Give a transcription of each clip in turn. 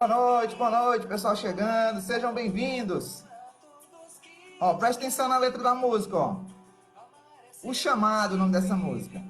Boa noite, pessoal chegando, sejam bem-vindos. Ó, presta atenção na letra da música, ó. O Chamado, o nome dessa música.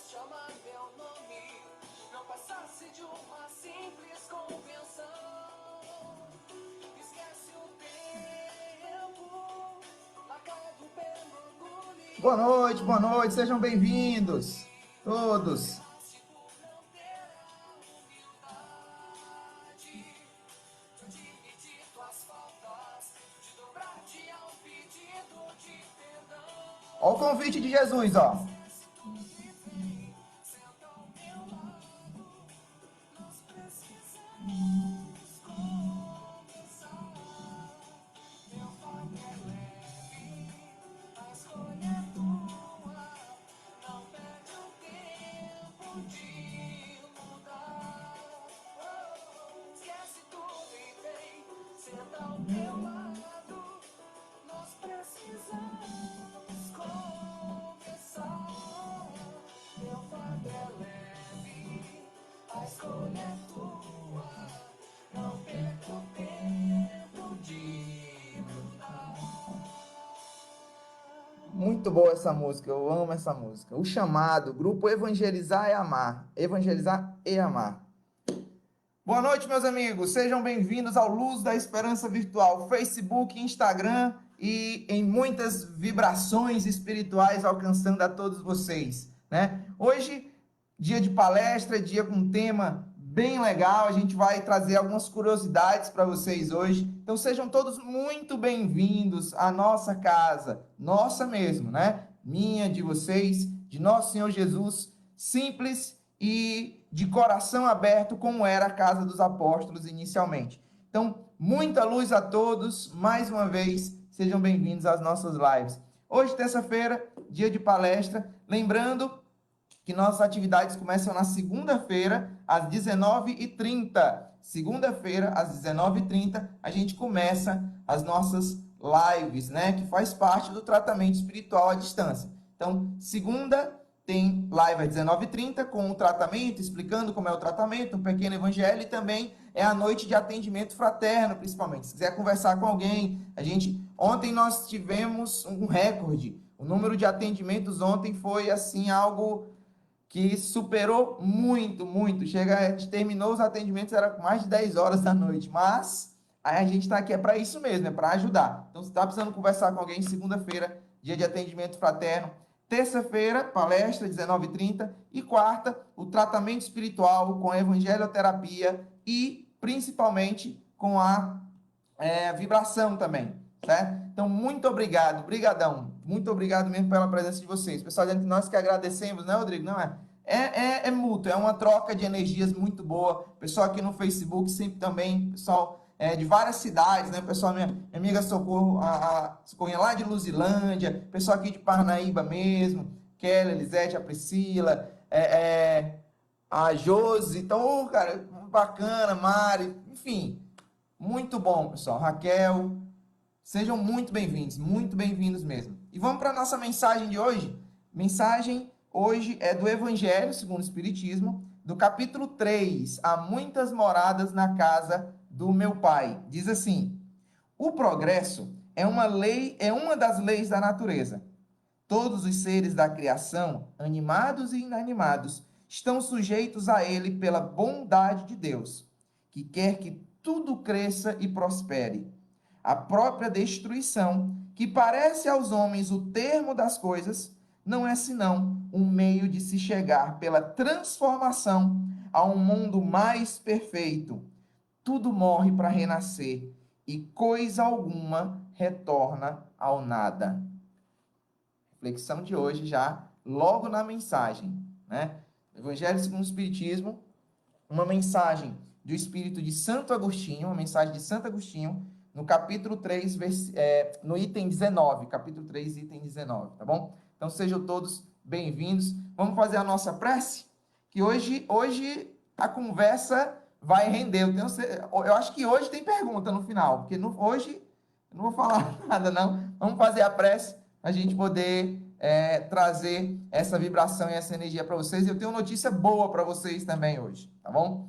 Chamar meu nome não passasse de uma simples convenção. Esquece o tempo marcado pelo orgulho. Boa noite, sejam bem-vindos. Todos. Ó o convite de Jesus, ó. Muito boa essa música, eu amo essa música. O Chamado, grupo Evangelizar e Amar. Evangelizar e Amar. Boa noite, meus amigos. Sejam bem-vindos ao Luz da Esperança Virtual, Facebook, Instagram e em muitas vibrações espirituais alcançando a todos vocês, né? Hoje, dia de palestra, dia com um tema bem legal. A gente vai trazer algumas curiosidades para vocês hoje. Então sejam todos muito bem-vindos à nossa casa, nossa mesmo, né? Minha, de vocês, de nosso Senhor Jesus, simples e de coração aberto, como era a casa dos apóstolos inicialmente. Então, muita luz a todos, mais uma vez, sejam bem-vindos às nossas lives. Hoje, terça-feira, dia de palestra, lembrando que nossas atividades começam na segunda-feira, às 19h30. Segunda-feira, às 19h30, a gente começa as nossas lives, né? Que faz parte do tratamento espiritual à distância. Então, segunda tem live às 19h30 com o tratamento, explicando como é o tratamento, um pequeno evangelho, e também é a noite de atendimento fraterno, principalmente. Se quiser conversar com alguém, ontem nós tivemos um recorde. O número de atendimentos ontem foi, assim, algo que superou muito, muito. A gente terminou os atendimentos, era mais de 10 horas da noite, mas aí a gente está aqui para isso mesmo, é para ajudar. Então, se está precisando conversar com alguém, segunda-feira, dia de atendimento fraterno. Terça-feira, palestra, 19h30. E quarta, o tratamento espiritual com a evangelioterapia e, principalmente, com a vibração também, certo? Então, muito obrigado, brigadão. Muito obrigado mesmo pela presença de vocês. Pessoal, nós que agradecemos, né, Rodrigo? Não é? É mútuo, é uma troca de energias muito boa. Pessoal aqui no Facebook, sempre também, pessoal de várias cidades, né? Pessoal, minha amiga Socorro, a Socorrinha lá de Luzilândia, pessoal aqui de Parnaíba mesmo, Kelly, Elisete, a Priscila, a Josi. Então, cara, bacana, Mari, enfim, muito bom, pessoal. Raquel, sejam muito bem-vindos mesmo. E vamos para a nossa mensagem de hoje. Mensagem hoje é do Evangelho segundo o Espiritismo, do capítulo 3, Há muitas moradas na casa do meu Pai. Diz assim: o progresso é uma das leis da natureza. Todos os seres da criação, animados e inanimados, estão sujeitos a ele pela bondade de Deus, que quer que tudo cresça e prospere. A própria destruição, que parece aos homens o termo das coisas, não é senão um meio de se chegar pela transformação a um mundo mais perfeito. Tudo morre para renascer e coisa alguma retorna ao nada. Reflexão de hoje já, logo na mensagem, né? Evangelho segundo o Espiritismo, uma mensagem do Espírito de Santo Agostinho, uma mensagem de Santo Agostinho, no capítulo 3, no item 19, capítulo 3, item 19, tá bom? Então sejam todos bem-vindos. Vamos fazer a nossa prece? Que hoje a conversa vai render. Eu acho que hoje tem pergunta no final, porque hoje eu não vou falar nada, não. Vamos fazer a prece para a gente poder trazer essa vibração e essa energia para vocês. E eu tenho notícia boa para vocês também hoje, tá bom?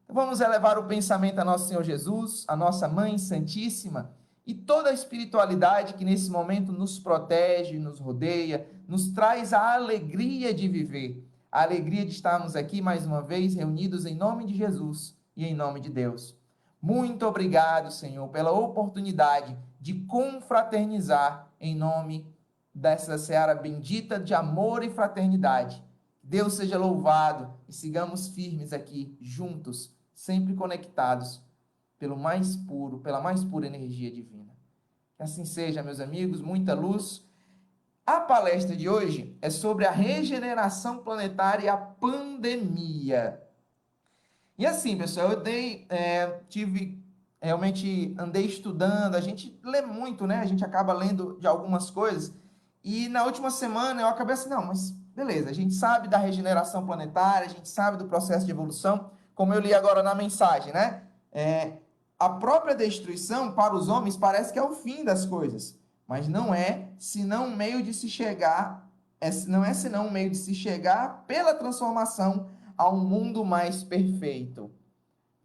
Então vamos elevar o pensamento a nosso Senhor Jesus, a nossa Mãe Santíssima e toda a espiritualidade que nesse momento nos protege, nos rodeia, nos traz a alegria de viver, a alegria de estarmos aqui mais uma vez reunidos em nome de Jesus e em nome de Deus. Muito obrigado, Senhor, pela oportunidade de confraternizar em nome dessa seara bendita de amor e fraternidade. Deus seja louvado e sigamos firmes aqui, juntos, sempre conectados pela mais pura energia divina. Que assim seja, meus amigos, muita luz. A palestra de hoje é sobre a regeneração planetária e a pandemia. E assim, pessoal, realmente andei estudando, a gente lê muito, né? A gente acaba lendo de algumas coisas. E na última semana eu acabei assim, não, mas beleza, a gente sabe da regeneração planetária, a gente sabe do processo de evolução, como eu li agora na mensagem, né? A própria destruição para os homens parece que é o fim das coisas, mas não é senão um meio de se chegar, senão um meio de se chegar pela transformação a um mundo mais perfeito.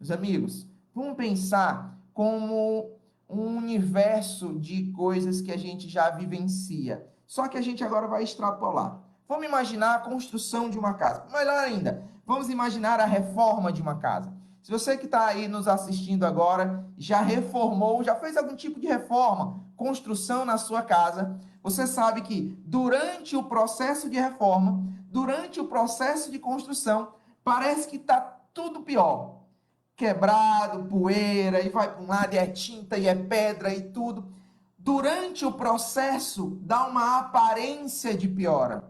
Meus amigos, vamos pensar como um universo de coisas que a gente já vivencia. Só que a gente agora vai extrapolar. Vamos imaginar a construção de uma casa. Melhor ainda, vamos imaginar a reforma de uma casa. Se você que está aí nos assistindo agora, já reformou, já fez algum tipo de reforma, construção na sua casa, você sabe que durante o processo de reforma, durante o processo de construção, parece que está tudo pior. Quebrado, poeira, e vai para um lado, e é tinta, e é pedra, e tudo. Durante o processo, dá uma aparência de piora.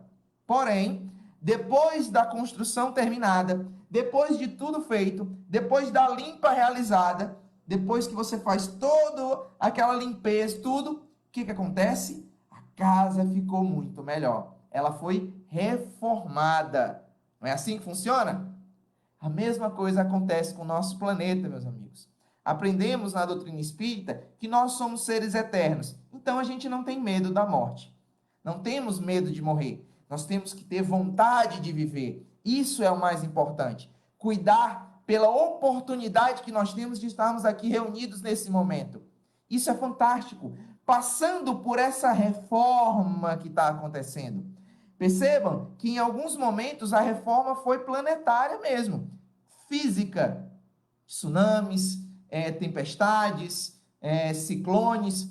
Porém, depois da construção terminada, depois de tudo feito, depois da limpa realizada, depois que você faz toda aquela limpeza, tudo, o que acontece? A casa ficou muito melhor. Ela foi reformada. Não é assim que funciona? A mesma coisa acontece com o nosso planeta, meus amigos. Aprendemos na doutrina espírita que nós somos seres eternos. Então a gente não tem medo da morte. Não temos medo de morrer. Nós temos que ter vontade de viver. Isso é o mais importante. Cuidar pela oportunidade que nós temos de estarmos aqui reunidos nesse momento. Isso é fantástico. Passando por essa reforma que está acontecendo. Percebam que em alguns momentos a reforma foi planetária mesmo. Física, tsunamis, tempestades, ciclones.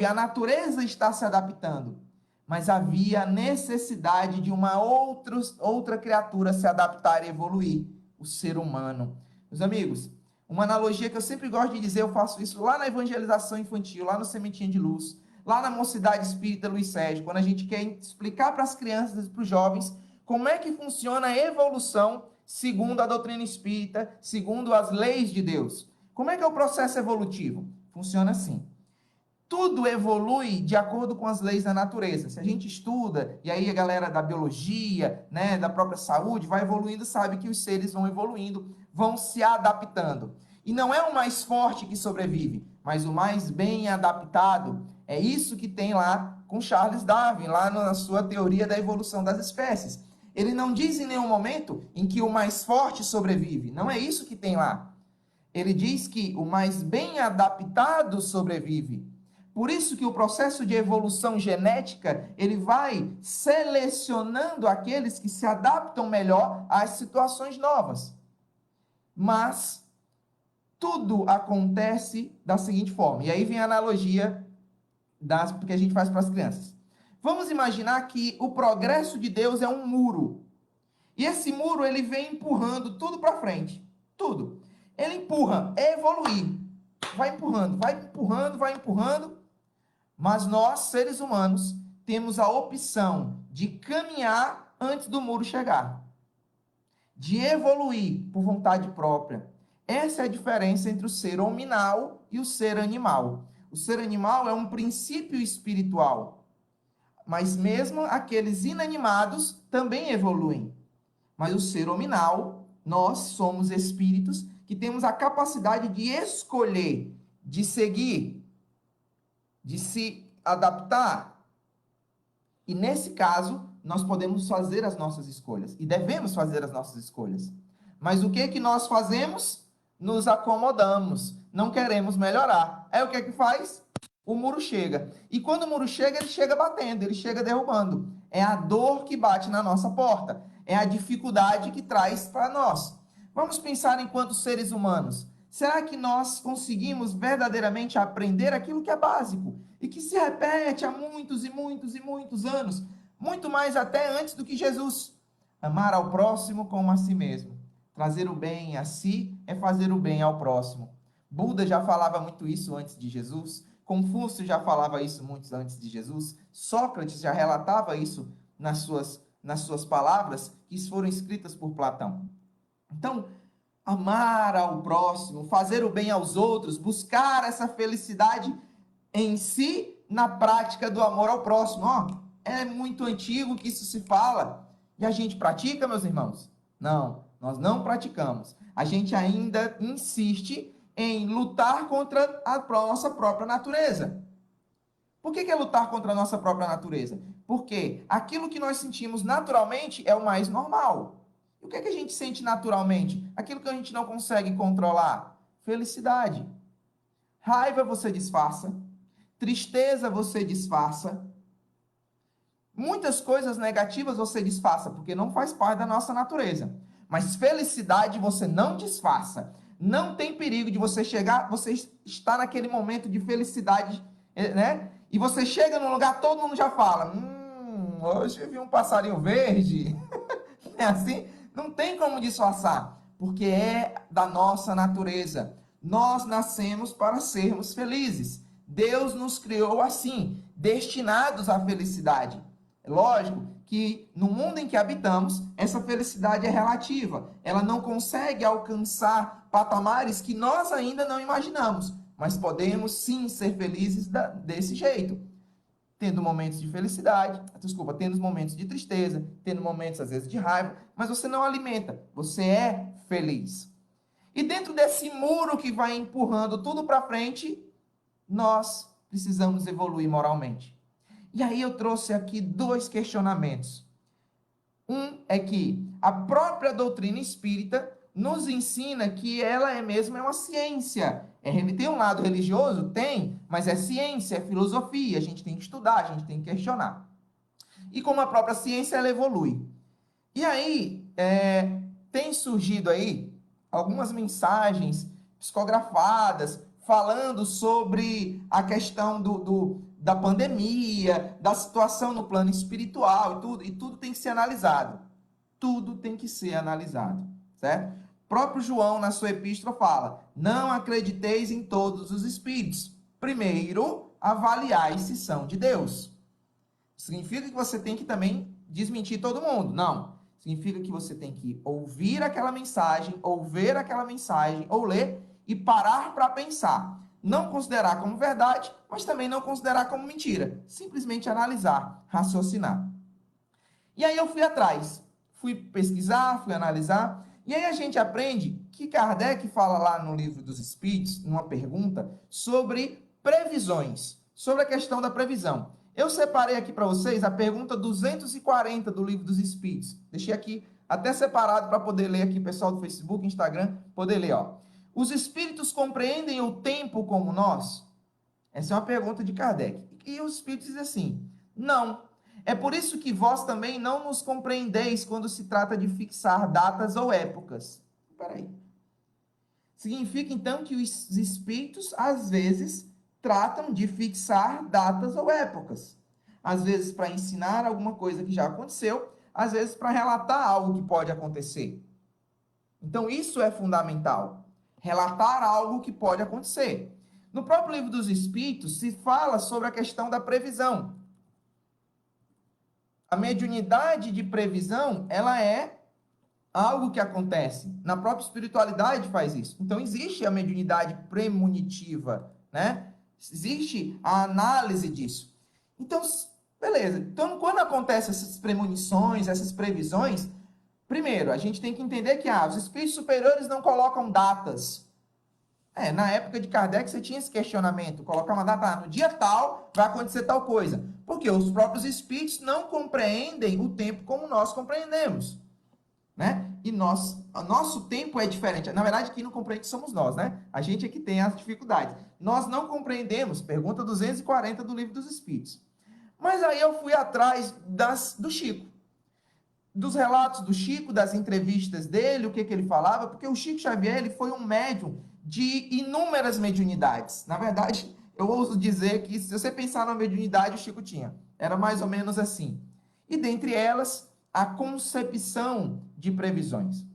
A natureza está se adaptando. Mas havia necessidade de uma outra criatura se adaptar e evoluir, o ser humano. Meus amigos, uma analogia que eu sempre gosto de dizer, eu faço isso lá na evangelização infantil, lá no Sementinha de Luz, lá na Mocidade Espírita Luiz Sérgio, quando a gente quer explicar para as crianças e para os jovens como é que funciona a evolução segundo a doutrina espírita, segundo as leis de Deus. Como é que é o processo evolutivo? Funciona assim. Tudo evolui de acordo com as leis da natureza. Se a gente estuda, e aí a galera da biologia, né, da própria saúde, vai evoluindo, sabe que os seres vão evoluindo, vão se adaptando. E não é o mais forte que sobrevive, mas o mais bem adaptado. É isso que tem lá com Charles Darwin, lá na sua teoria da evolução das espécies. Ele não diz em nenhum momento em que o mais forte sobrevive. Não é isso que tem lá. Ele diz que o mais bem adaptado sobrevive. Por isso que o processo de evolução genética, ele vai selecionando aqueles que se adaptam melhor às situações novas. Mas tudo acontece da seguinte forma. E aí vem a analogia que a gente faz para as crianças. Vamos imaginar que o progresso de Deus é um muro. E esse muro, ele vem empurrando tudo para frente. Tudo. Ele empurra, é evoluir. Vai empurrando. Mas nós, seres humanos, temos a opção de caminhar antes do muro chegar. De evoluir por vontade própria. Essa é a diferença entre o ser hominal e o ser animal. O ser animal é um princípio espiritual. Mas mesmo aqueles inanimados também evoluem. Mas o ser hominal, nós somos espíritos que temos a capacidade de escolher, de seguir, de se adaptar. E nesse caso, nós podemos fazer as nossas escolhas. E devemos fazer as nossas escolhas. Mas o que que nós fazemos? Nos acomodamos. Não queremos melhorar. Aí o que é que faz? O muro chega. E quando o muro chega, ele chega batendo, ele chega derrubando. É a dor que bate na nossa porta. É a dificuldade que traz para nós. Vamos pensar enquanto seres humanos. Será que nós conseguimos verdadeiramente aprender aquilo que é básico e que se repete há muitos e muitos e muitos anos, muito mais até antes do que Jesus? Amar ao próximo como a si mesmo. Trazer o bem a si é fazer o bem ao próximo. Buda já falava muito isso antes de Jesus. Confúcio já falava isso muito antes de Jesus. Sócrates já relatava isso nas suas palavras, que foram escritas por Platão. Então, amar ao próximo, fazer o bem aos outros, buscar essa felicidade em si na prática do amor ao próximo. Ó, é muito antigo que isso se fala. E a gente pratica, meus irmãos? Não, nós não praticamos. A gente ainda insiste em lutar contra a nossa própria natureza. Por que é lutar contra a nossa própria natureza? Porque aquilo que nós sentimos naturalmente é o mais normal. E o que é que a gente sente naturalmente? Aquilo que a gente não consegue controlar. Felicidade. Raiva você disfarça. Tristeza você disfarça. Muitas coisas negativas você disfarça, porque não faz parte da nossa natureza. Mas felicidade você não disfarça. Não tem perigo de você chegar, você estar naquele momento de felicidade, né? E você chega num lugar, todo mundo já fala, hoje eu vi um passarinho verde. É assim? Não tem como disfarçar, porque é da nossa natureza. Nós nascemos para sermos felizes. Deus nos criou assim, destinados à felicidade. É lógico que no mundo em que habitamos, essa felicidade é relativa. Ela não consegue alcançar patamares que nós ainda não imaginamos, mas podemos sim ser felizes desse jeito. Tendo momentos de felicidade, tendo momentos de tristeza, tendo momentos às vezes de raiva, mas você não alimenta, você é feliz. E dentro desse muro que vai empurrando tudo para frente, nós precisamos evoluir moralmente. E aí eu trouxe aqui dois questionamentos. Um é que a própria doutrina espírita nos ensina que ela é mesmo uma ciência. Tem um lado religioso? Tem, mas é ciência, é filosofia. A gente tem que estudar, a gente tem que questionar. E como a própria ciência, ela evolui. E aí, tem surgido aí algumas mensagens psicografadas falando sobre a questão da pandemia, da situação no plano espiritual e tudo tem que ser analisado. Tudo tem que ser analisado, certo? O próprio João, na sua epístola, fala, não acrediteis em todos os espíritos. Primeiro, avaliai se são de Deus. Significa que você tem que também desmentir todo mundo? Não. Significa que você tem que ouvir aquela mensagem, ou ver aquela mensagem, ou ler e parar para pensar. Não considerar como verdade, mas também não considerar como mentira. Simplesmente analisar, raciocinar. E aí eu fui atrás. Fui pesquisar, fui analisar. E aí a gente aprende que Kardec fala lá no Livro dos Espíritos, numa pergunta, sobre previsões. Sobre a questão da previsão. Eu separei aqui para vocês a pergunta 240 do Livro dos Espíritos. Deixei aqui até separado para poder ler aqui, pessoal do Facebook, Instagram, poder ler, ó. Os espíritos compreendem o tempo como nós? Essa é uma pergunta de Kardec. E os espíritos dizem assim, não. É por isso que vós também não nos compreendeis quando se trata de fixar datas ou épocas. Espera aí. Significa, então, que os espíritos, às vezes, tratam de fixar datas ou épocas. Às vezes para ensinar alguma coisa que já aconteceu, às vezes para relatar algo que pode acontecer. Então isso é fundamental. Relatar algo que pode acontecer. No próprio Livro dos Espíritos se fala sobre a questão da previsão. A mediunidade de previsão, ela é algo que acontece. Na própria espiritualidade faz isso. Então existe a mediunidade premonitiva, né? Existe a análise disso. Então, Beleza. Então, quando acontecem essas premonições, essas previsões, primeiro, a gente tem que entender que os espíritos superiores não colocam datas. Na época de Kardec você tinha esse questionamento, colocar uma data, no dia tal vai acontecer tal coisa. Porque os próprios espíritos não compreendem o tempo como nós compreendemos, né? E nosso tempo é diferente. Na verdade, quem não compreende somos nós, né? A gente é que tem as dificuldades. Nós não compreendemos, pergunta 240 do Livro dos Espíritos. Mas aí eu fui atrás do Chico, dos relatos do Chico, das entrevistas dele, o que ele falava, porque o Chico Xavier ele foi um médium de inúmeras mediunidades. Na verdade, eu ouso dizer que se você pensar na mediunidade, o Chico tinha. Era mais ou menos assim. E dentre elas, a concepção de previsões.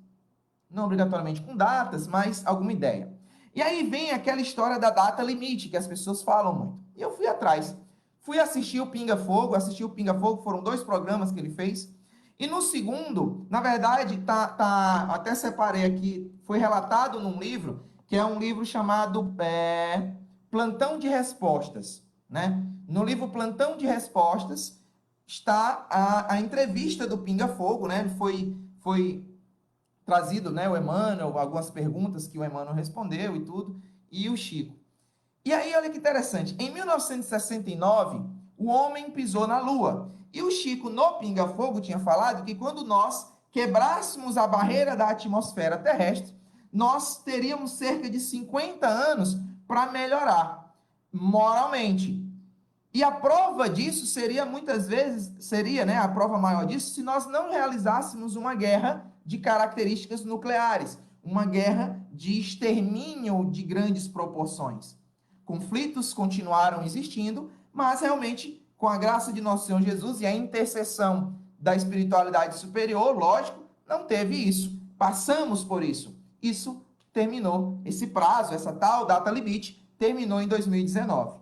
Não obrigatoriamente com datas, mas alguma ideia. E aí vem aquela história da data limite, que as pessoas falam muito. E eu fui atrás. Fui assistir o Pinga Fogo, foram 2 programas que ele fez. E no segundo, na verdade, até separei aqui, foi relatado num livro, que é um livro chamado Plantão de Respostas, né? No livro Plantão de Respostas está a entrevista do Pinga Fogo, né? Ele foi trazido, né, o Emmanuel, algumas perguntas que o Emmanuel respondeu e tudo, e o Chico. E aí, olha que interessante, em 1969, o homem pisou na Lua. E o Chico, no Pinga Fogo, tinha falado que quando nós quebrássemos a barreira da atmosfera terrestre, nós teríamos cerca de 50 anos para melhorar moralmente. E a prova disso seria, muitas vezes, né, a prova maior disso, se nós não realizássemos uma guerra de características nucleares, uma guerra de extermínio de grandes proporções. Conflitos continuaram existindo, mas realmente, com a graça de nosso Senhor Jesus e a intercessão da espiritualidade superior, lógico, não teve isso. Passamos por isso. Isso terminou, esse prazo, essa tal data limite, terminou em 2019.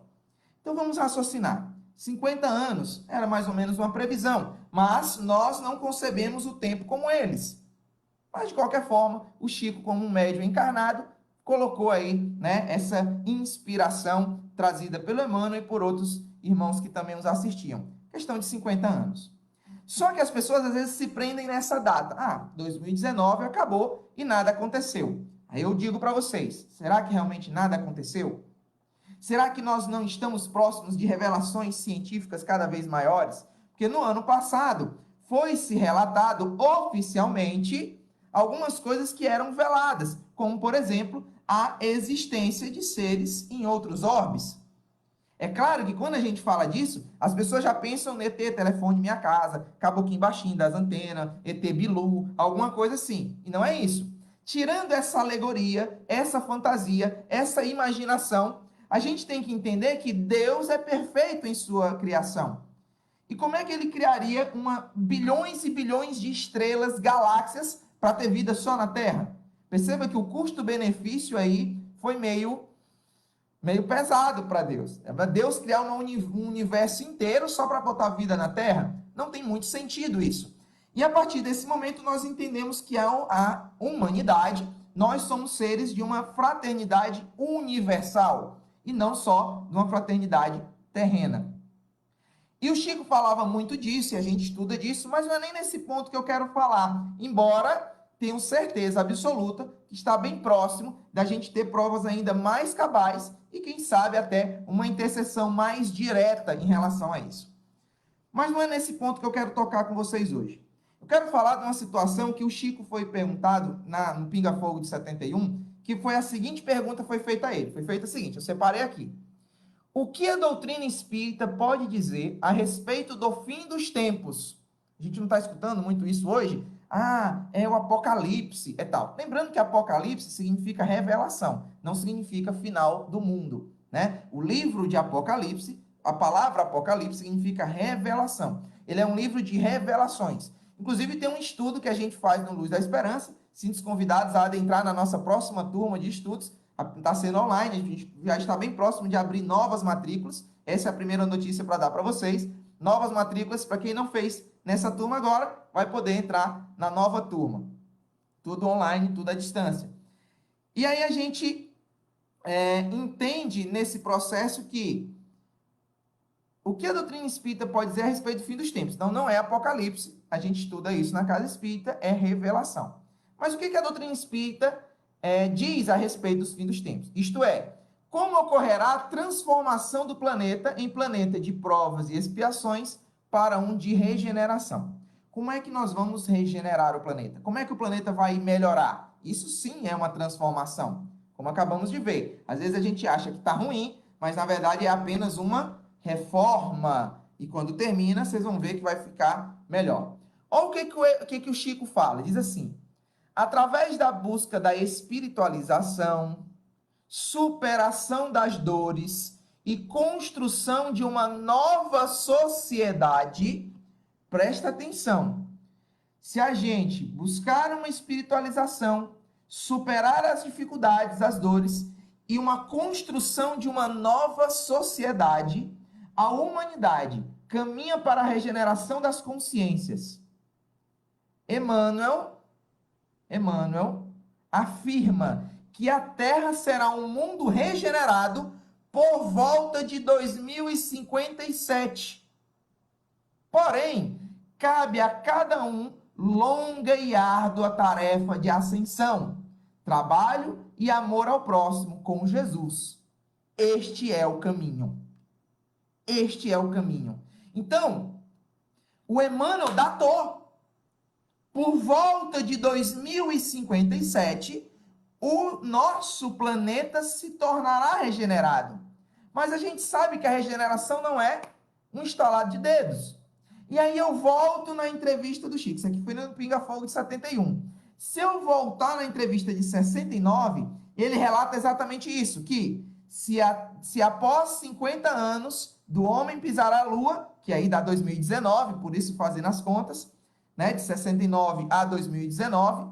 Então vamos raciocinar. 50 anos era mais ou menos uma previsão, mas nós não concebemos o tempo como eles. Mas, de qualquer forma, o Chico, como um médium encarnado, colocou aí, né, essa inspiração trazida pelo Emmanuel e por outros irmãos que também nos assistiam. Questão de 50 anos. Só que as pessoas, às vezes, se prendem nessa data. 2019 acabou e nada aconteceu. Aí eu digo para vocês, será que realmente nada aconteceu? Será que nós não estamos próximos de revelações científicas cada vez maiores? Porque no ano passado foi-se relatado oficialmente algumas coisas que eram veladas, como, por exemplo, a existência de seres em outros orbes. É claro que quando a gente fala disso, as pessoas já pensam no ET, telefone minha casa, caboquinho baixinho das antenas, ET Bilu, alguma coisa assim. E não é isso. Tirando essa alegoria, essa fantasia, essa imaginação, a gente tem que entender que Deus é perfeito em sua criação. E como é que ele criaria bilhões e bilhões de estrelas, galáxias, para ter vida só na Terra? Perceba que o custo-benefício aí foi meio pesado para Deus. É para Deus criar um universo inteiro só para botar vida na Terra? Não tem muito sentido isso. E a partir desse momento nós entendemos que a humanidade, nós somos seres de uma fraternidade universal e não só de uma fraternidade terrena. E o Chico falava muito disso, e a gente estuda disso, mas não é nem nesse ponto que eu quero falar, embora tenho certeza absoluta que está bem próximo da gente ter provas ainda mais cabais e, quem sabe, até uma intercessão mais direta em relação a isso. Mas não é nesse ponto que eu quero tocar com vocês hoje. Eu quero falar de uma situação que o Chico foi perguntado no Pinga Fogo de 71, que foi a seguinte pergunta foi feita a ele. Foi feita a seguinte, eu separei aqui. O que a doutrina espírita pode dizer a respeito do fim dos tempos? A gente não está escutando muito isso hoje? É o Apocalipse, é tal. Lembrando que Apocalipse significa revelação, não significa final do mundo, né? O livro de Apocalipse, a palavra Apocalipse significa revelação. Ele é um livro de revelações. Inclusive tem um estudo que a gente faz no Luz da Esperança, sinto convidados a adentrar na nossa próxima turma de estudos, está sendo online, a gente já está bem próximo de abrir novas matrículas. Essa é a primeira notícia para dar para vocês. Novas matrículas, para quem não fez nessa turma agora, vai poder entrar na nova turma. Tudo online, tudo à distância. E aí a gente entende nesse processo que o que a doutrina espírita pode dizer a respeito do fim dos tempos? Então, não é Apocalipse, a gente estuda isso na Casa Espírita, é revelação. Mas o que a doutrina espírita diz a respeito dos fins dos tempos? Isto é, como ocorrerá a transformação do planeta em planeta de provas e expiações para um de regeneração. Como é que nós vamos regenerar o planeta? Como é que o planeta vai melhorar? Isso sim é uma transformação, como acabamos de ver. Às vezes a gente acha que está ruim, mas na verdade é apenas uma reforma. E quando termina, vocês vão ver que vai ficar melhor. Olha o que o Chico fala. Diz assim: através da busca da espiritualização, superação das dores e construção de uma nova sociedade, presta atenção. Se a gente buscar uma espiritualização, superar as dificuldades, as dores e uma construção de uma nova sociedade, a humanidade caminha para a regeneração das consciências. Emmanuel afirma que a Terra será um mundo regenerado por volta de 2057. Porém, cabe a cada um longa e árdua tarefa de ascensão, trabalho e amor ao próximo com Jesus. Este é o caminho. Este é o caminho. Então, o Emmanuel datou. Por volta de 2057, o nosso planeta se tornará regenerado. Mas a gente sabe que a regeneração não é um estalar de dedos. E aí eu volto na entrevista do Chico. Isso aqui foi no Pinga Fogo de 71. Se eu voltar na entrevista de 69, ele relata exatamente isso, que se após 50 anos do homem pisar a Lua, que aí dá 2019, por isso fazendo as contas, né, de 69 a 2019,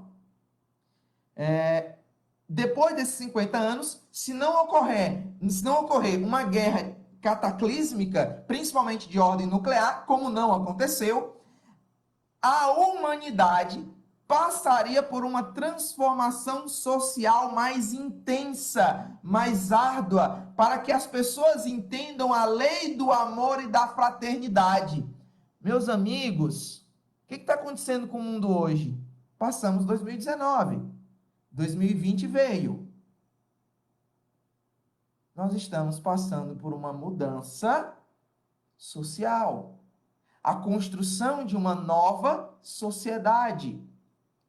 depois desses 50 anos, se não ocorrer uma guerra cataclísmica, principalmente de ordem nuclear, como não aconteceu, a humanidade passaria por uma transformação social mais intensa, mais árdua, para que as pessoas entendam a lei do amor e da fraternidade. Meus amigos, o que está acontecendo com o mundo hoje? Passamos 2019, 2020 veio. Nós estamos passando por uma mudança social, a construção de uma nova sociedade.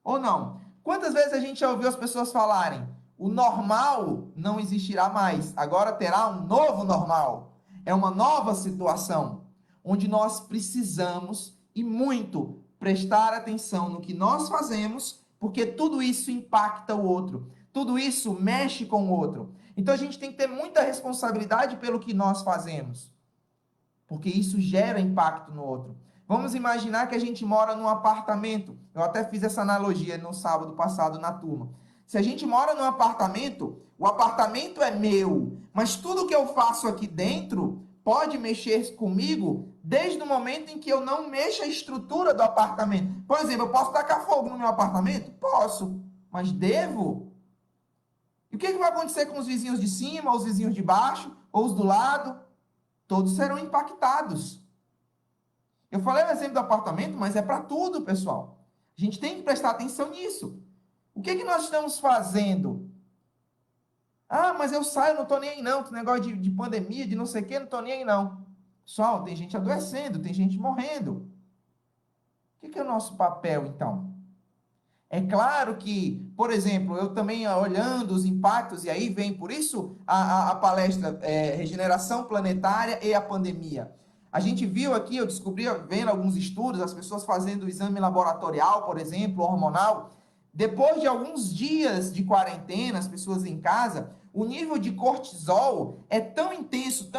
Ou não? Quantas vezes a gente já ouviu as pessoas falarem: o normal não existirá mais, agora terá um novo normal. É uma nova situação, onde nós precisamos, e muito, prestar atenção no que nós fazemos, porque tudo isso impacta o outro, tudo isso mexe com o outro. Então a gente tem que ter muita responsabilidade pelo que nós fazemos, porque isso gera impacto no outro. Vamos imaginar que a gente mora num apartamento. Eu até fiz essa analogia no sábado passado na turma. Se a gente mora num apartamento, o apartamento é meu, mas tudo que eu faço aqui dentro pode mexer comigo desde o momento em que eu não mexo a estrutura do apartamento. Por exemplo, eu posso tacar fogo no meu apartamento? Posso, mas devo? E o que vai acontecer com os vizinhos de cima, os vizinhos de baixo, ou os do lado? Todos serão impactados. Eu falei o exemplo do apartamento, mas é para tudo, pessoal. A gente tem que prestar atenção nisso. O que nós estamos fazendo? Ah, mas eu saio, não estou nem aí não. Esse negócio de pandemia, de não sei o quê, não estou nem aí não. Pessoal, tem gente adoecendo, tem gente morrendo. O que é o nosso papel, então? É claro que, por exemplo, eu também olhando os impactos, e aí vem, por isso, a palestra Regeneração Planetária e a Pandemia. A gente viu aqui, eu descobri, vendo alguns estudos, as pessoas fazendo o exame laboratorial, por exemplo, hormonal. Depois de alguns dias de quarentena, as pessoas em casa, o nível de cortisol é tão intenso,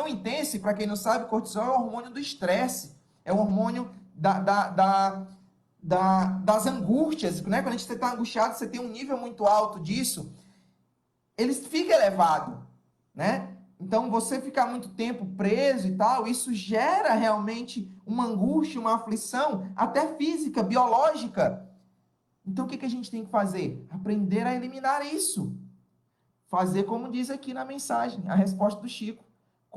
e para quem não sabe, cortisol é o hormônio do estresse, é o hormônio das angústias, né? Quando a gente está angustiado, você tem um nível muito alto disso, ele fica elevado, né? Então, você ficar muito tempo preso e tal, isso gera realmente uma angústia, uma aflição, até física, biológica. Então, o que a gente tem que fazer? Aprender a eliminar isso. Fazer como diz aqui na mensagem, a resposta do Chico.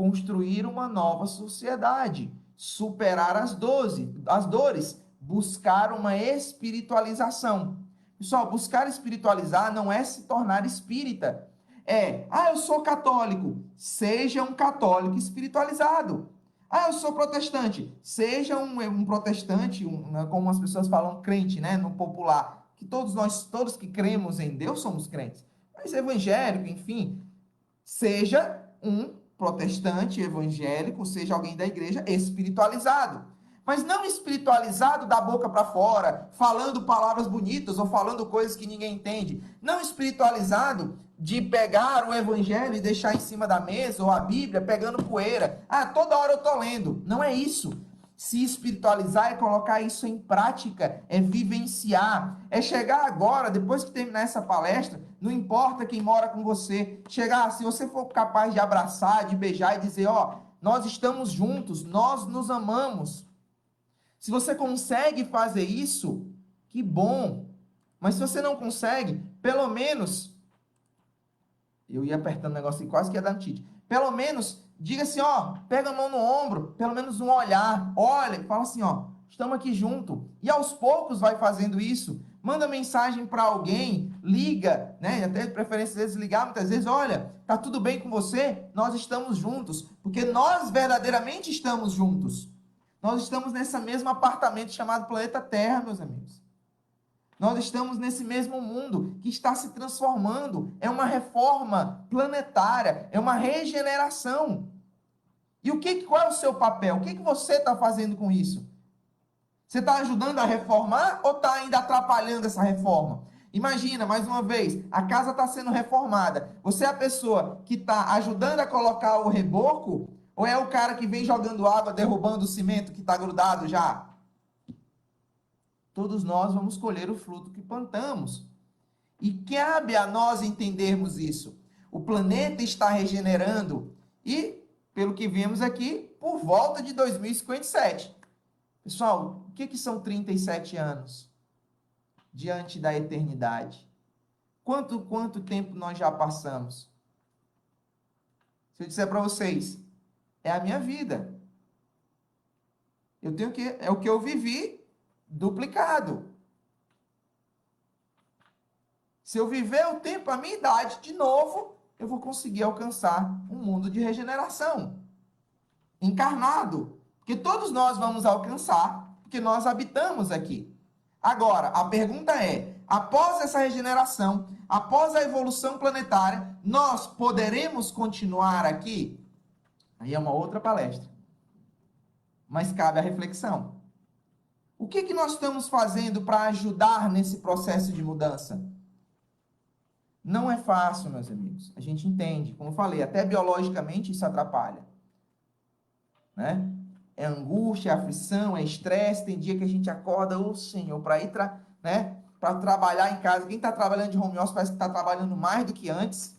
construir uma nova sociedade, superar as dores, buscar uma espiritualização. Pessoal, buscar espiritualizar não é se tornar espírita. Eu sou católico, seja um católico espiritualizado. Eu sou protestante, seja um protestante, como as pessoas falam, crente, né, no popular. Que todos que cremos em Deus somos crentes. Mas evangélico, enfim, seja um protestante evangélico, seja alguém da igreja espiritualizado. Mas não espiritualizado da boca para fora, falando palavras bonitas ou falando coisas que ninguém entende. Não espiritualizado de pegar o evangelho e deixar em cima da mesa, ou a Bíblia, pegando poeira. Toda hora eu estou lendo. Não é isso. Se espiritualizar é colocar isso em prática, é vivenciar, é chegar agora, depois que terminar essa palestra, não importa quem mora com você, chegar, se você for capaz de abraçar, de beijar e dizer, nós estamos juntos, nós nos amamos. Se você consegue fazer isso, que bom. Mas se você não consegue, pelo menos, eu ia apertando o negócio e quase que ia dar antite, pelo menos diga assim, pega a mão no ombro, pelo menos um olhar, olha, fala assim, estamos aqui junto. E aos poucos vai fazendo isso. Manda mensagem para alguém, liga, né? Até de preferência, às vezes, ligar muitas vezes, olha, tá tudo bem com você? Nós estamos juntos, porque nós verdadeiramente estamos juntos. Nós estamos nesse mesmo apartamento chamado planeta Terra, meus amigos. Nós estamos nesse mesmo mundo que está se transformando. É uma reforma planetária, é uma regeneração. E qual é o seu papel? O que você está fazendo com isso? Você está ajudando a reformar ou está ainda atrapalhando essa reforma? Imagina, mais uma vez, a casa está sendo reformada. Você é a pessoa que está ajudando a colocar o reboco ou é o cara que vem jogando água, derrubando o cimento que está grudado já? Todos nós vamos colher o fruto que plantamos. E cabe a nós entendermos isso. O planeta está regenerando e, pelo que vimos aqui, por volta de 2057. Pessoal, o que são 37 anos diante da eternidade? Quanto tempo nós já passamos? Se eu disser para vocês, é a minha vida. É o que eu vivi duplicado. Se eu viver o tempo, a minha idade, de novo, eu vou conseguir alcançar um mundo de regeneração. Encarnado. Porque todos nós vamos alcançar, porque nós habitamos aqui. Agora, a pergunta é, após essa regeneração, após a evolução planetária, nós poderemos continuar aqui? Aí é uma outra palestra. Mas cabe a reflexão. O que nós estamos fazendo para ajudar nesse processo de mudança? Não é fácil, meus amigos. A gente entende. Como eu falei, até biologicamente isso atrapalha. Né? É angústia, é aflição, é estresse. Tem dia que a gente acorda, Senhor, para ir para trabalhar em casa. Quem está trabalhando de home office parece que está trabalhando mais do que antes.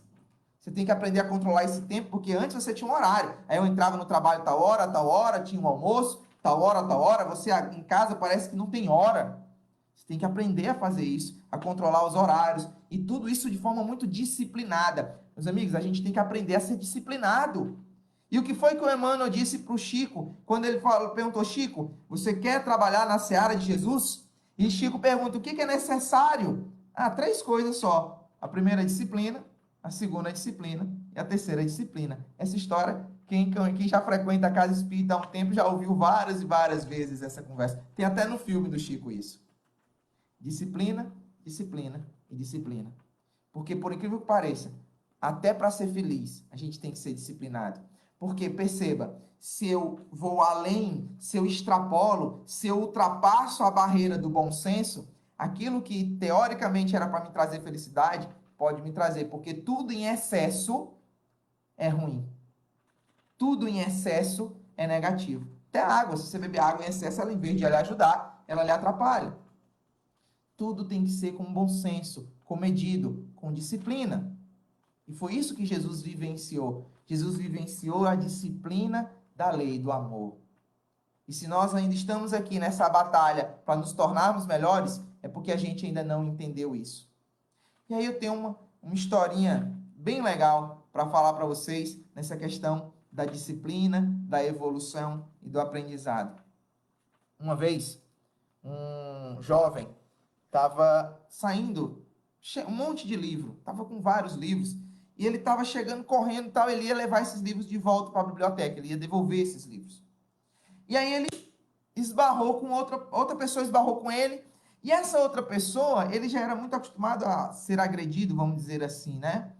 Você tem que aprender a controlar esse tempo, porque antes você tinha um horário. Aí eu entrava no trabalho tal hora, tinha um almoço, tal hora. Você em casa parece que não tem hora. Você tem que aprender a fazer isso, a controlar os horários. E tudo isso de forma muito disciplinada. Meus amigos, a gente tem que aprender a ser disciplinado. E o que foi que o Emmanuel disse para o Chico, quando ele perguntou, Chico, você quer trabalhar na seara de Jesus? E Chico pergunta, o que é necessário? 3 coisas só. A primeira é disciplina, a segunda é disciplina e a terceira é disciplina. Essa história, quem já frequenta a casa espírita há um tempo já ouviu várias e várias vezes essa conversa. Tem até no filme do Chico isso. Disciplina, disciplina e disciplina. Porque, por incrível que pareça, até para ser feliz, a gente tem que ser disciplinado. Porque, perceba, se eu vou além, se eu extrapolo, se eu ultrapasso a barreira do bom senso, aquilo que teoricamente era para me trazer felicidade, pode me trazer, porque tudo em excesso é ruim. Tudo em excesso é negativo. Até a água, se você beber água em excesso, ela, em vez de lhe ajudar, ela lhe atrapalha. Tudo tem que ser com bom senso, com medido, com disciplina. E foi isso que Jesus vivenciou. Jesus vivenciou a disciplina da lei do amor. E se nós ainda estamos aqui nessa batalha para nos tornarmos melhores, é porque a gente ainda não entendeu isso. E aí eu tenho uma historinha bem legal para falar para vocês nessa questão da disciplina, da evolução e do aprendizado. Uma vez, um jovem estava saindo, um monte de livro, estava com vários livros, e ele estava chegando correndo e tal, ele ia levar esses livros de volta para a biblioteca, ele ia devolver esses livros. E aí ele esbarrou com outra pessoa, esbarrou com ele, e essa outra pessoa, ele já era muito acostumado a ser agredido, vamos dizer assim, né?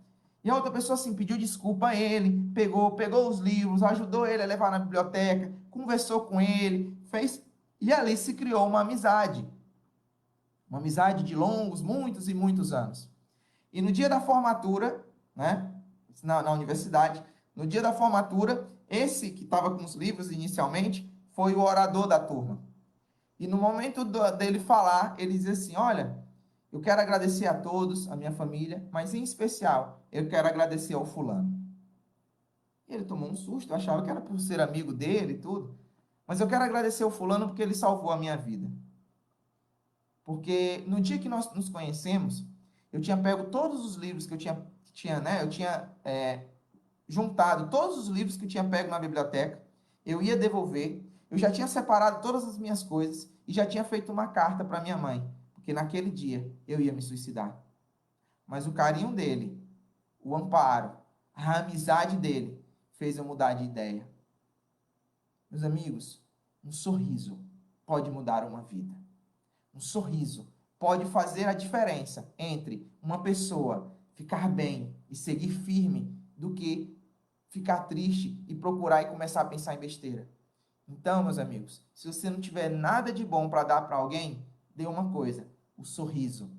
E a outra pessoa, assim, pediu desculpa a ele, pegou os livros, ajudou ele a levar na biblioteca, conversou com ele, fez... E ali se criou uma amizade de longos, muitos e muitos anos. E no dia da formatura, né, na universidade, no dia da formatura, esse que estava com os livros inicialmente, foi o orador da turma. E no momento dele falar, ele diz assim, olha, eu quero agradecer a todos, a minha família, mas em especial, eu quero agradecer ao fulano. E ele tomou um susto, eu achava que era por ser amigo dele e tudo. Mas eu quero agradecer ao fulano porque ele salvou a minha vida. Porque no dia que nós nos conhecemos, eu tinha pego todos os livros que eu tinha juntado todos os livros que eu tinha pego na biblioteca, eu ia devolver, eu já tinha separado todas as minhas coisas e já tinha feito uma carta para minha mãe, porque naquele dia eu ia me suicidar. Mas o carinho dele, o amparo, a amizade dele, fez eu mudar de ideia. Meus amigos, um sorriso pode mudar uma vida. Um sorriso pode fazer a diferença entre uma pessoa ficar bem e seguir firme do que ficar triste e procurar e começar a pensar em besteira. Então, meus amigos, se você não tiver nada de bom para dar para alguém, dê uma coisa, o sorriso.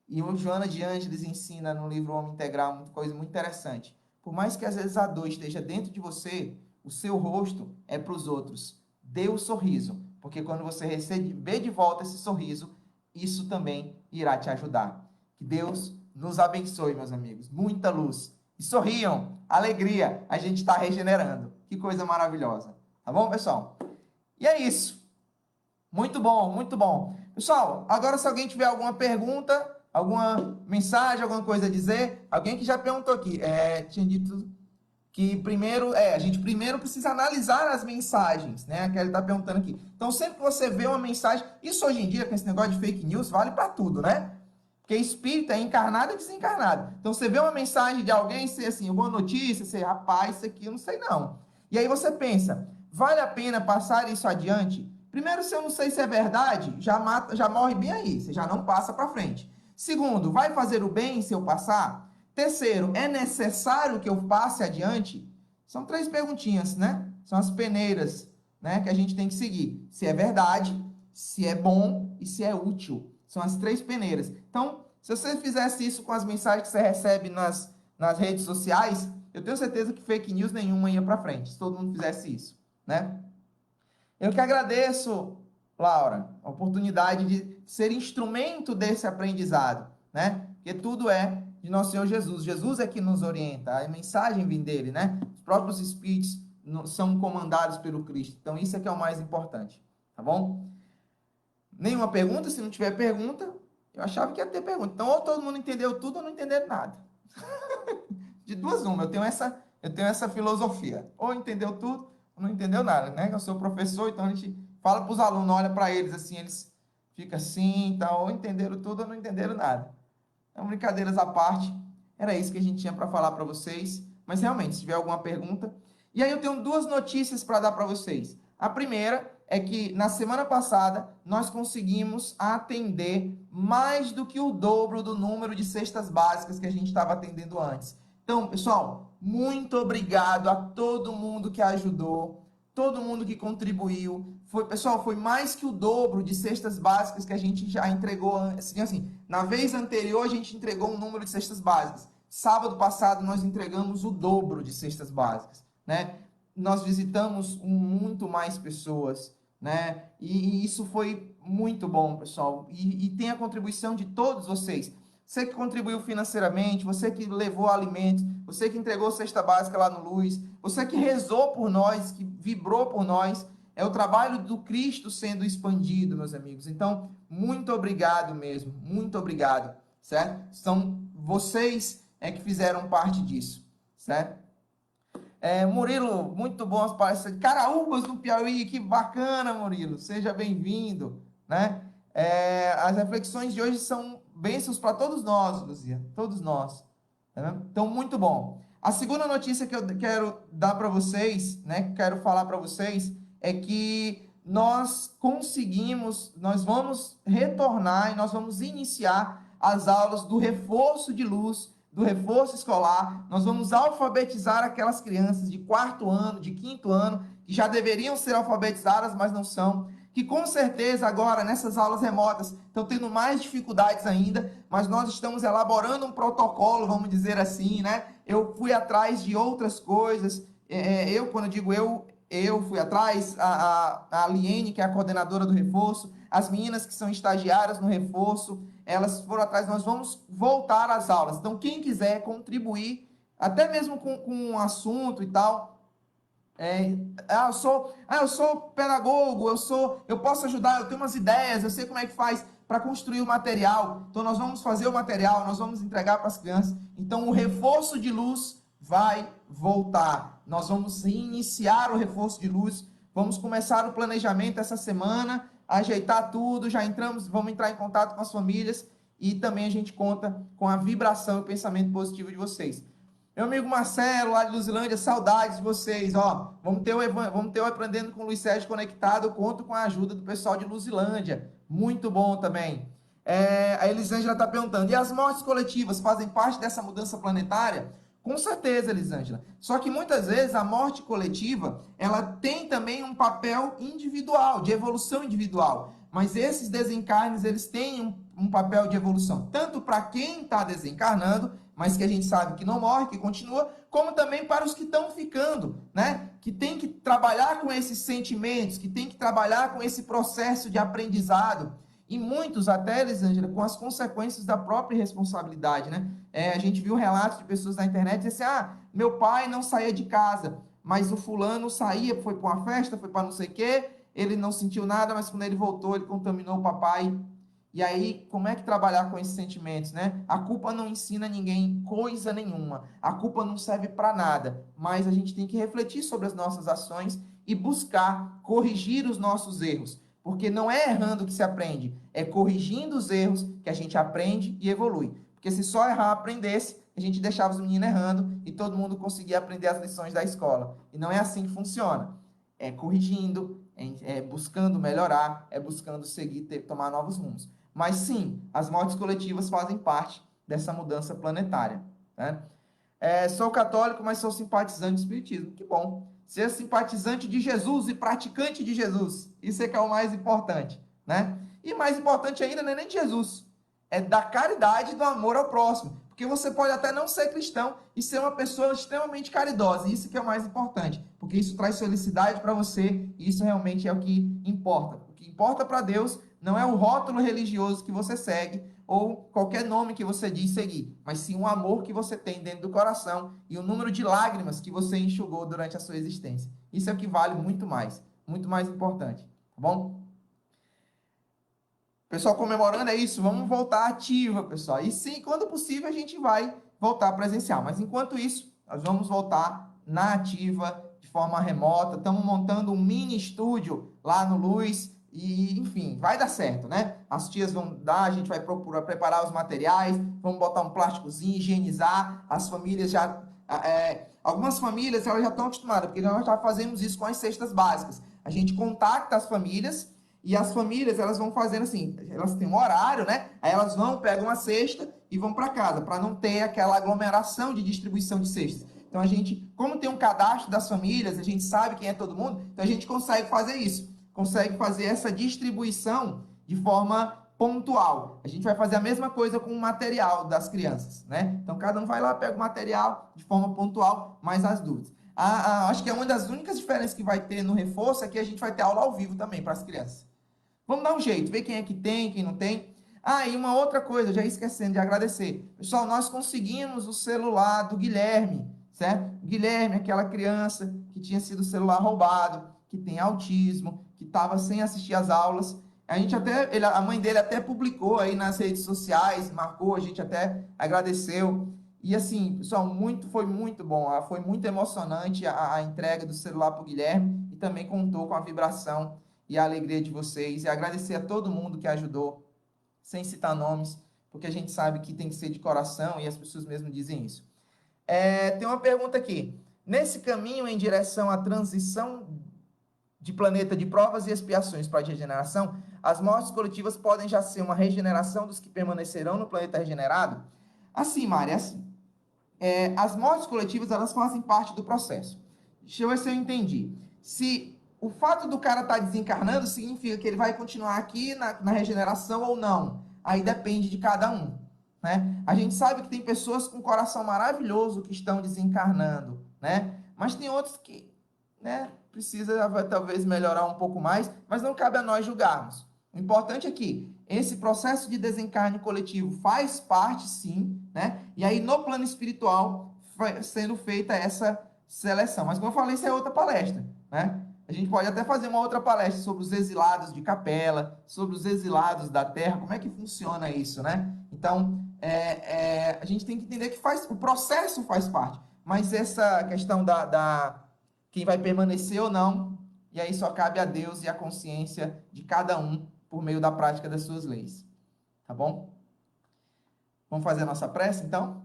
E o Joana de Ângeles ensina no livro Homem Integral uma coisa muito interessante. Por mais que às vezes a dor esteja dentro de você, o seu rosto é para os outros. Dê o sorriso, porque quando você receber de volta esse sorriso, isso também irá te ajudar. Que Deus nos abençoe, meus amigos. Muita luz. E sorriam, alegria, a gente está regenerando. Que coisa maravilhosa. Tá bom, pessoal? E é isso. Muito bom, muito bom. Pessoal, agora se alguém tiver alguma pergunta, alguma mensagem, alguma coisa a dizer, alguém que já perguntou aqui, tinha dito que primeiro, a gente primeiro precisa analisar as mensagens, né? Que ele está perguntando aqui. Então, sempre que você vê uma mensagem, isso hoje em dia, com esse negócio de fake news, vale para tudo, né? Porque espírito é encarnado e desencarnado. Então, você vê uma mensagem de alguém, ser assim, alguma notícia, você, rapaz, isso aqui eu não sei não. E aí você pensa, vale a pena passar isso adiante? Primeiro, se eu não sei se é verdade, já morre bem aí, você já não passa para frente. Segundo, vai fazer o bem se eu passar? Terceiro, é necessário que eu passe adiante? São 3 perguntinhas, né? São as peneiras, né, que a gente tem que seguir. Se é verdade, se é bom e se é útil. São as 3 peneiras. Então, se você fizesse isso com as mensagens que você recebe nas redes sociais, eu tenho certeza que fake news nenhuma ia para frente, se todo mundo fizesse isso, né? Eu que agradeço, Laura, a oportunidade de ser instrumento desse aprendizado, né? Porque tudo é de nosso Senhor Jesus. Jesus é que nos orienta, a mensagem vem dele, né? Os próprios espíritos são comandados pelo Cristo. Então, isso é que é o mais importante, tá bom? Nenhuma pergunta? Se não tiver pergunta, eu achava que ia ter pergunta. Então, ou todo mundo entendeu tudo ou não entendeu nada. De duas uma, eu tenho essa filosofia. Ou entendeu tudo ou não entendeu nada, né? Eu sou professor, então a gente fala para os alunos, olha para eles assim, eles ficam assim, então, ou entenderam tudo ou não entenderam nada. Então, brincadeiras à parte, era isso que a gente tinha para falar para vocês. Mas realmente, se tiver alguma pergunta. E aí eu tenho 2 notícias para dar para vocês. A primeira é que na semana passada nós conseguimos atender mais do que o dobro do número de cestas básicas que a gente estava atendendo antes. Então, pessoal, muito obrigado a todo mundo que ajudou, todo mundo que contribuiu. Pessoal, foi mais que o dobro de cestas básicas que a gente já entregou. Assim, na vez anterior, a gente entregou um número de cestas básicas. Sábado passado, nós entregamos o dobro de cestas básicas, né? Nós visitamos muito mais pessoas, né? E isso foi muito bom, pessoal. E tem a contribuição de todos vocês. Você que contribuiu financeiramente, você que levou alimentos, você que entregou cesta básica lá no Luz, você que rezou por nós, que vibrou por nós. É o trabalho do Cristo sendo expandido, meus amigos. Então, muito obrigado mesmo. Muito obrigado, certo? São vocês que fizeram parte disso, certo? Murilo, muito bom as palestras de Caraúbas, no Piauí, que bacana, Murilo, seja bem-vindo, né? As reflexões de hoje são bênçãos para todos nós, Luzia, todos nós, tá vendo? Então, muito bom. A segunda notícia que eu quero dar para vocês, né, que quero falar para vocês, é que nós vamos retornar e nós vamos iniciar as aulas do reforço de luz, do reforço escolar. Nós vamos alfabetizar aquelas crianças de 4º ano, de 5º ano, que já deveriam ser alfabetizadas, mas não são, que com certeza agora nessas aulas remotas estão tendo mais dificuldades ainda, mas nós estamos elaborando um protocolo, vamos dizer assim, né? Eu fui atrás de outras coisas, quando eu digo eu fui atrás, a Liene, que é a coordenadora do reforço, as meninas que são estagiárias no reforço, elas foram atrás, nós vamos voltar às aulas. Então, quem quiser contribuir, até mesmo com um assunto e tal, eu sou pedagogo, eu posso ajudar, eu tenho umas ideias, eu sei como é que faz para construir o material. Então, nós vamos fazer o material, nós vamos entregar para as crianças. Então, o reforço de luz vai voltar. Nós vamos iniciar o reforço de luz, vamos começar o planejamento essa semana, ajeitar tudo, vamos entrar em contato com as famílias e também a gente conta com a vibração e o pensamento positivo de vocês. Meu amigo Marcelo, lá de Luzilândia, saudades de vocês, ó. Vamos ter o Aprendendo com o Luiz Sérgio conectado, eu conto com a ajuda do pessoal de Luzilândia, muito bom também. A Elisângela está perguntando, e as mortes coletivas fazem parte dessa mudança planetária? Com certeza, Elisângela. Só que muitas vezes a morte coletiva, ela tem também um papel individual, de evolução individual. Mas esses desencarnes, eles têm um papel de evolução, tanto para quem está desencarnando, mas que a gente sabe que não morre, que continua, como também para os que estão ficando, né? Que tem que trabalhar com esses sentimentos, que tem que trabalhar com esse processo de aprendizado. E muitos até, Elisângela, com as consequências da própria responsabilidade, né? A gente viu relatos de pessoas na internet dizendo assim, meu pai não saía de casa, mas o fulano saía, foi para uma festa, foi para não sei o quê, ele não sentiu nada, mas quando ele voltou, ele contaminou o papai. E aí, como é que trabalhar com esses sentimentos, né? A culpa não ensina ninguém coisa nenhuma, a culpa não serve para nada, mas a gente tem que refletir sobre as nossas ações e buscar corrigir os nossos erros. Porque não é errando que se aprende, é corrigindo os erros que a gente aprende e evolui. Porque se só errar aprendesse, a gente deixava os meninos errando e todo mundo conseguia aprender as lições da escola. E não é assim que funciona. É corrigindo, é buscando melhorar, é buscando seguir, tomar novos rumos. Mas sim, as mortes coletivas fazem parte dessa mudança planetária, né? Sou católico, mas sou simpatizante do Espiritismo. Que bom. Ser simpatizante de Jesus e praticante de Jesus. Isso é que é o mais importante, né? E mais importante ainda não é nem de Jesus. É da caridade e do amor ao próximo. Porque você pode até não ser cristão e ser uma pessoa extremamente caridosa. Isso que é o mais importante. Porque isso traz felicidade para você e isso realmente é o que importa. O que importa para Deus não é o rótulo religioso que você segue ou qualquer nome que você diz seguir, mas sim o amor que você tem dentro do coração e o número de lágrimas que você enxugou durante a sua existência. Isso é o que vale muito mais importante, tá bom? Pessoal comemorando é isso, vamos voltar ativa, pessoal. E sim, quando possível a gente vai voltar presencial, mas enquanto isso, nós vamos voltar na ativa, de forma remota. Estamos montando um mini estúdio lá no Luz. E, enfim, vai dar certo, né? As tias vão dar, a gente vai procurar preparar os materiais, vamos botar um plásticozinho, higienizar. As famílias já... algumas famílias, elas já estão acostumadas, porque nós já fazemos isso com as cestas básicas. A gente contacta as famílias e as famílias, elas vão fazendo assim, elas têm um horário, né? Aí elas vão, pegam uma cesta e vão para casa, para não ter aquela aglomeração de distribuição de cestas. Então, a gente, como tem um cadastro das famílias, a gente sabe quem é todo mundo, então a gente consegue fazer isso. Consegue fazer essa distribuição de forma pontual. A gente vai fazer a mesma coisa com o material das crianças, né? Então, cada um vai lá, pega o material de forma pontual, mais as dúvidas. Acho que é uma das únicas diferenças que vai ter no reforço é que a gente vai ter aula ao vivo também para as crianças. Vamos dar um jeito, ver quem é que tem, quem não tem. E uma outra coisa, já esquecendo de agradecer. Pessoal, nós conseguimos o celular do Guilherme, certo? Guilherme, aquela criança que tinha sido o celular roubado, que tem autismo, que estava sem assistir às aulas. A mãe dele até publicou aí nas redes sociais, marcou, a gente até agradeceu. E assim, pessoal, foi muito bom. Foi muito emocionante a entrega do celular para o Guilherme e também contou com a vibração e a alegria de vocês. E agradecer a todo mundo que ajudou, sem citar nomes, porque a gente sabe que tem que ser de coração e as pessoas mesmo dizem isso. Tem uma pergunta aqui. Nesse caminho em direção à transição de planeta de provas e expiações para a regeneração, as mortes coletivas podem já ser uma regeneração dos que permanecerão no planeta regenerado? Assim, Mari, assim. As mortes coletivas, elas fazem parte do processo. Deixa eu ver se eu entendi. Se o fato do cara estar desencarnando significa que ele vai continuar aqui na regeneração ou não. Aí depende de cada um. Né? A gente sabe que tem pessoas com coração maravilhoso que estão desencarnando, né? Mas tem outros que, né, precisa talvez melhorar um pouco mais, mas não cabe a nós julgarmos. O importante é que esse processo de desencarne coletivo faz parte, sim, né? E aí no plano espiritual sendo feita essa seleção. Mas como eu falei, isso é outra palestra, né? A gente pode até fazer uma outra palestra sobre os exilados de capela, sobre os exilados da terra, como é que funciona isso, né? Então, a gente tem que entender que o processo faz parte, mas essa questão quem vai permanecer ou não, e aí só cabe a Deus e a consciência de cada um por meio da prática das suas leis. Tá bom? Vamos fazer a nossa prece, então?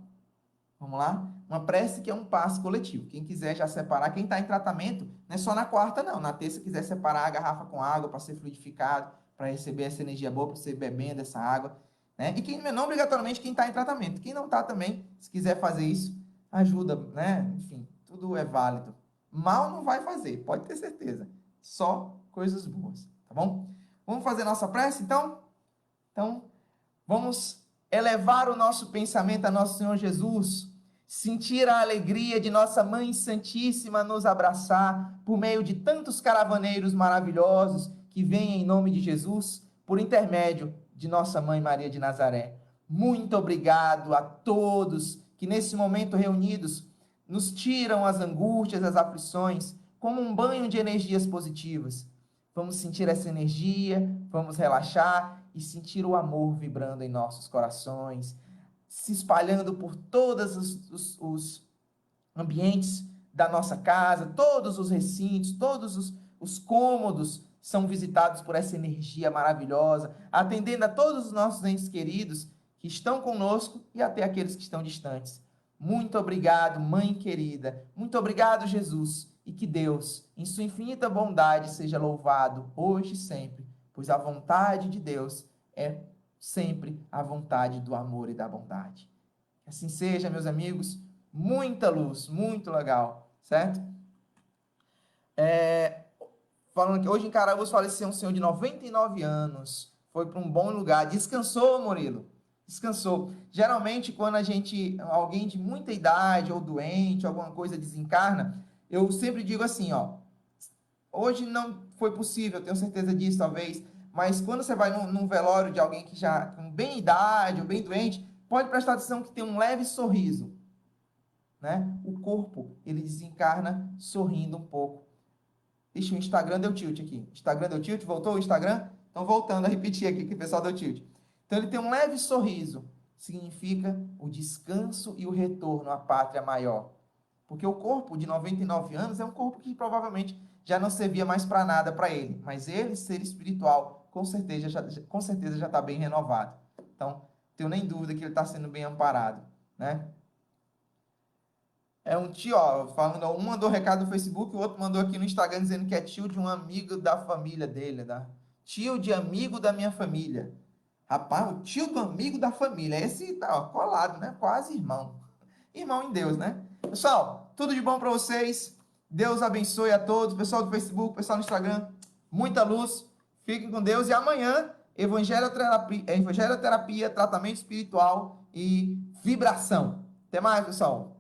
Vamos lá? Uma prece que é um passo coletivo. Quem quiser já separar, quem está em tratamento, não é só na quarta, não. Na terça, quiser separar a garrafa com água para ser fluidificado, para receber essa energia boa, para você bebendo essa água. Né? E quem, não obrigatoriamente quem está em tratamento. Quem não está também, se quiser fazer isso, ajuda, né? Enfim, tudo é válido. Mal não vai fazer, pode ter certeza. Só coisas boas, tá bom? Vamos fazer nossa prece, então? Então, vamos elevar o nosso pensamento a nosso Senhor Jesus, sentir a alegria de nossa Mãe Santíssima nos abraçar por meio de tantos caravaneiros maravilhosos que vêm em nome de Jesus, por intermédio de nossa Mãe Maria de Nazaré. Muito obrigado a todos que nesse momento reunidos nos tiram as angústias, as aflições, como um banho de energias positivas. Vamos sentir essa energia, vamos relaxar e sentir o amor vibrando em nossos corações, se espalhando por todos os ambientes da nossa casa, todos os recintos, todos os cômodos são visitados por essa energia maravilhosa, atendendo a todos os nossos entes queridos que estão conosco e até aqueles que estão distantes. Muito obrigado, Mãe querida. Muito obrigado, Jesus. E que Deus, em sua infinita bondade, seja louvado hoje e sempre, pois a vontade de Deus é sempre a vontade do amor e da bondade. Assim seja, meus amigos. Muita luz, muito legal, certo? Falando que hoje em Caraúbas faleceu um senhor de 99 anos. Foi para um bom lugar. Descansou, Murilo. Descansou. Geralmente, quando alguém de muita idade ou doente, alguma coisa desencarna, eu sempre digo assim, ó. Hoje não foi possível, eu tenho certeza disso, talvez. Mas quando você vai num velório de alguém que já com bem idade ou bem doente, pode prestar atenção que tem um leve sorriso, né? O corpo, ele desencarna sorrindo um pouco. Ixi, o Instagram deu tilt aqui. Instagram deu tilt? Voltou o Instagram? Então, voltando a repetir aqui que o pessoal deu tilt. Então, ele tem um leve sorriso. Significa o descanso e o retorno à pátria maior. Porque o corpo de 99 anos é um corpo que provavelmente já não servia mais para nada para ele. Mas ele, ser espiritual, com certeza já está bem renovado. Então, não tenho nem dúvida que ele está sendo bem amparado, né? É um tio, ó, falando, um mandou recado no Facebook, o outro mandou aqui no Instagram dizendo que é tio de um amigo da família dele, tá? Tio de amigo da minha família. Rapaz, o tio do amigo da família. Esse tá, ó, colado, né? Quase irmão. Irmão em Deus, né? Pessoal, tudo de bom para vocês. Deus abençoe a todos. Pessoal do Facebook, pessoal do Instagram, muita luz. Fiquem com Deus. E amanhã, evangeloterapia, tratamento espiritual e vibração. Até mais, pessoal.